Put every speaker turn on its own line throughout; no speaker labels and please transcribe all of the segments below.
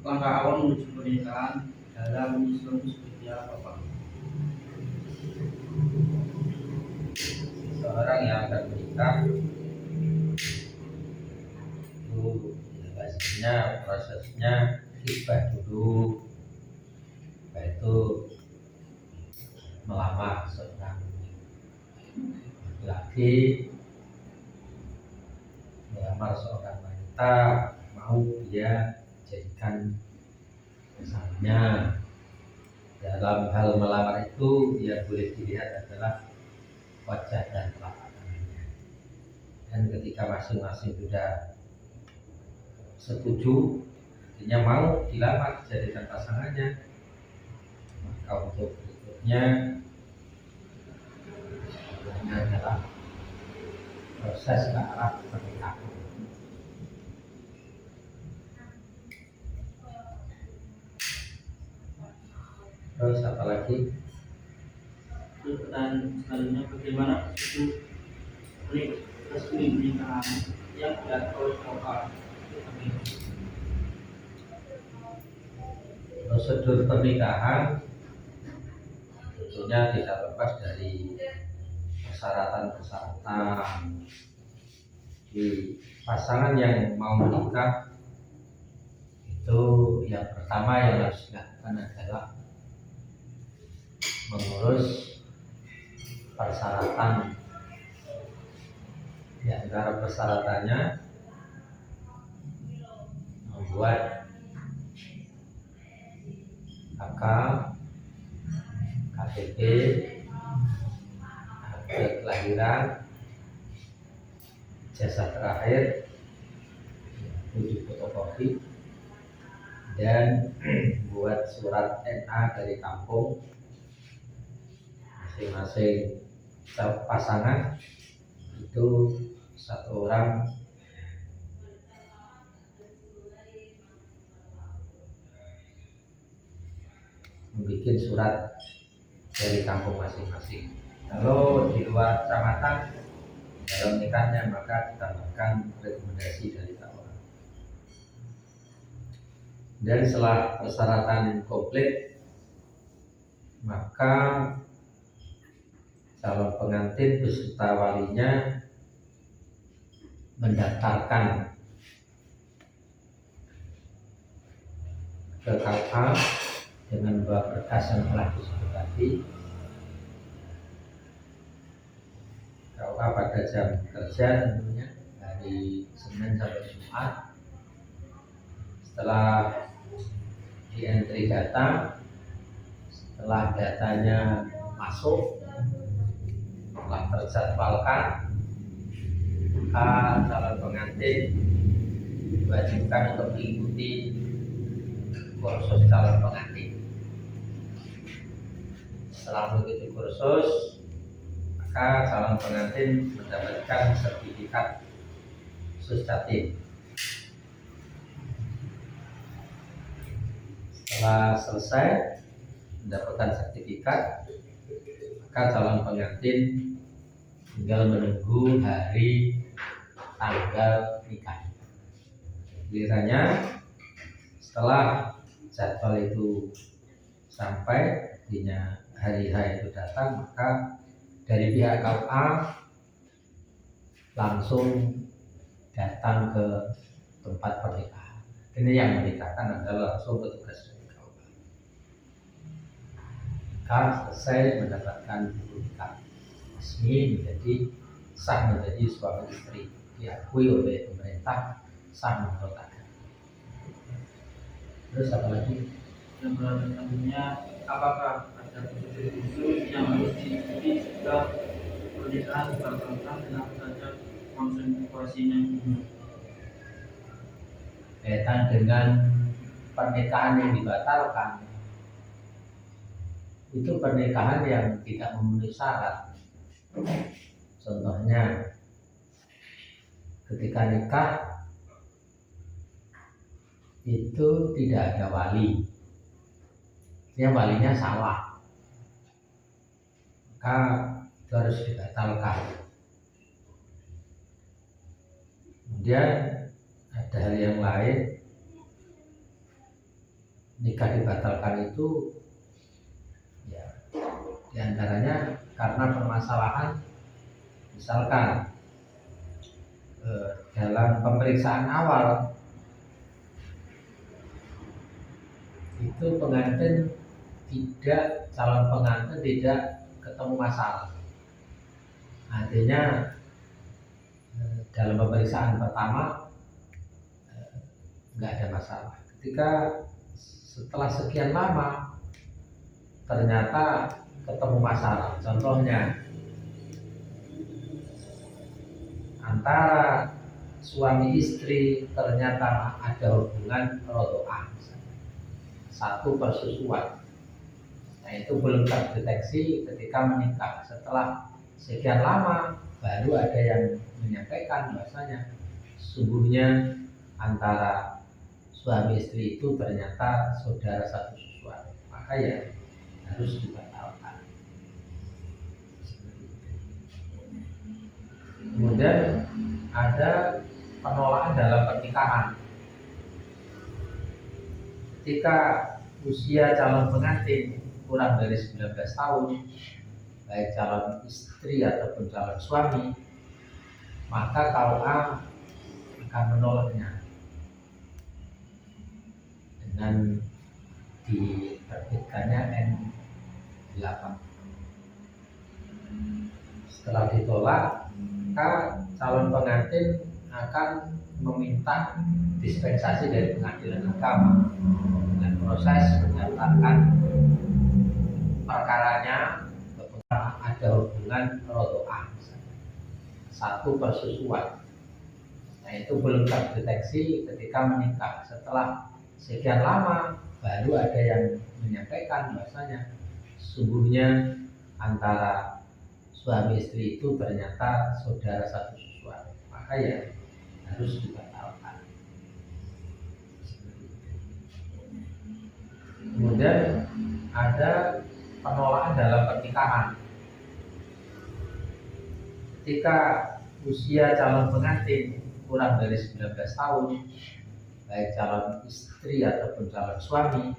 langkah awal menuju pernikahan dalam Islam itu seperti apa, Pak?
Seorang yang akan menikah itu pastinya prosesnya khitbah dulu, yaitu melamar seorang laki, melamar seorang wanita, mau dia jadikan pasangannya. Dalam hal melamar itu yang boleh dilihat adalah wajah dan telapak tangannya. Dan ketika masing-masing sudah setuju, artinya mau dilamar dijadikan pasangannya, maka untuk berikutnya adalah proses ke arah pernikahan. Terus apa lagi?
Terus pertanyaan selanjutnya, bagaimana itu resmi pernikahan yang diatur oleh Bapak?
Prosedur pernikahan tentunya tidak lepas dari persyaratan-persyaratan. Di pasangan yang mau menikah itu yang pertama yang harus dilakukan adalah mengurus persyaratan. Di antara persyaratannya membuat akad, KTP, akte kelahiran, ijazah terakhir, 7 fotokopi, dan buat surat NA dari kampung masing-masing pasangan. Itu satu orang membuat surat dari kampung masing-masing. Kalau di luar kecamatan dalam nikahnya, maka ditambahkan rekomendasi dari orang. Dan setelah persyaratan komplit, maka calon pengantin beserta walinya mendaftarkan ke KUA dengan membawa berkas yang telah disebut tadi. KUA pada jam kerja tentunya dari Senin sampai Jumat. Setelah di entry data, setelah datanya masuk, setelah terjadwalkan, maka calon pengantin diwajibkan untuk mengikuti kursus calon pengantin. Setelah mengikuti kursus, maka calon pengantin mendapatkan sertifikat Susdatin. Setelah selesai mendapatkan sertifikat, maka calon pengantin tinggal menunggu hari tanggal nikah. Gilirannya setelah jadwal itu sampai, artinya hari H itu datang, maka dari pihak KUA langsung datang ke tempat pernikahan. Ini yang menikahkan adalah langsung petugas dari KUA. Maka selesai mendapatkan nikah resmi, menjadi sah menjadi suami istri, diakui oleh pemerintah, sah menurut agama. Terus apa lagi?
Dan selanjutnya, apakah ada prosedur khusus yang harus diikuti jika pernikahan dibatalkan dan apa saja konsekuensinya?
Kaitan dengan pernikahan yang dibatalkan, itu pernikahan yang tidak memenuhi syarat. Contohnya, ketika nikah itu tidak ada wali, dia walinya salah, maka itu harus dibatalkan. Kemudian ada hal yang lain, nikah dibatalkan itu ya diantaranya karena permasalahan misalkan dalam pemeriksaan awal itu calon pengantin tidak ketemu masalah. Artinya dalam pemeriksaan pertama nggak ada masalah. Ketika setelah sekian lama ternyata ketemu masalah. Contohnya antara suami istri ternyata ada hubungan rodoah, satu persusuan. Nah itu belum terdeteksi ketika menikah. Setelah sekian lama baru ada yang menyampaikan bahasanya sesungguhnya antara suami istri itu ternyata saudara satu susuan, maka ya harus dibatalkan. Kemudian ada penolakan dalam pernikahan. Ketika usia calon pengantin kurang dari 19 tahun, baik calon istri ataupun calon suami, maka KUA akan menolaknya dengan diterbitkannya N8. Setelah ditolak, maka calon pengantin akan meminta dispensasi dari pengadilan agama dan proses menyatakan perkaranya ada hubungan rodoah, satu persusuan. Nah itu belum terdeteksi ketika menikah. Setelah sekian lama baru ada yang menyampaikan bahasanya sesungguhnya antara suami istri itu ternyata saudara satu susuan, maka ya harus dibatalkan. Kemudian ada penolakan dalam pernikahan. Ketika usia calon pengantin kurang dari 19 tahun, baik calon istri ataupun calon suami,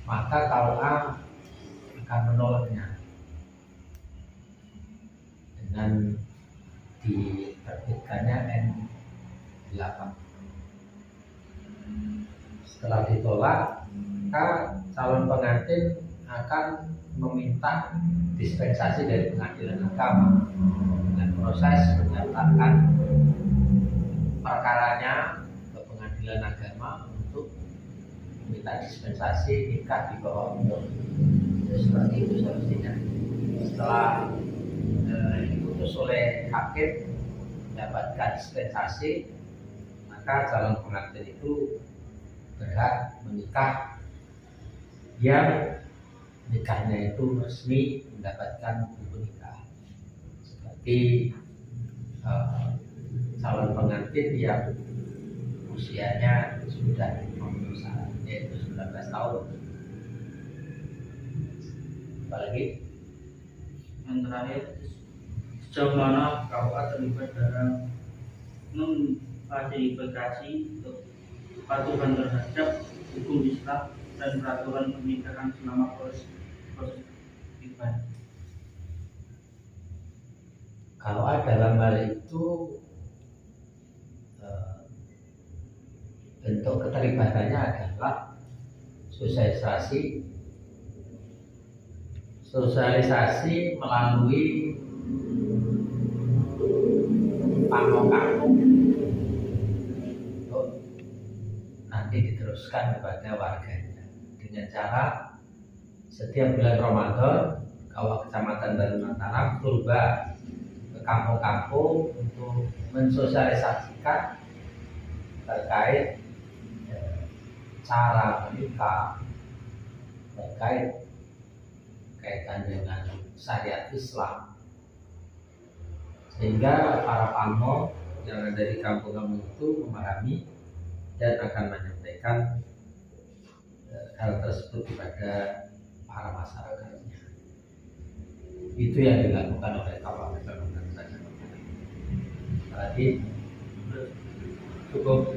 maka KUA akan menolaknya dengan diterbitkannya N8. Setelah ditolak, maka calon pengantin akan meminta dispensasi dari pengadilan agama dan proses menyatakan perkaranya ke pengadilan agama untuk meminta dispensasi nikah di bawah umur. Seperti itu seharusnya. Setelah diputus oleh hakim mendapatkan dispensasi, maka calon pengantin itu berhak menikah yang nikahnya itu resmi mendapatkan buku nikah, seperti calon pengantin yang usianya sudah memenuhi syarat, yaitu 19 tahun. Apalagi
yang terakhir, sejauh mana KUA terlibat dalam memfasilitasi kepatuhan terhadap hukum Islam dan peraturan pernikahan selama proses ibadah.
Kalau dalam hal itu bentuk keterlibatannya adalah sosialisasi melalui kampung-kampung untuk nanti diteruskan kepada warganya dengan cara setiap bulan Ramadan KUA Kecamatan Baru Mataram turba ke kampung-kampung untuk mensosialisasikan terkait cara menikah, terkait kaitan dengan syariat Islam, sehingga para pamong yang ada di kampung-kampung itu memahami dan akan menyampaikan hal tersebut kepada para masyarakatnya. Itu yang dilakukan oleh KUA Kecamatan. Tadi cukup.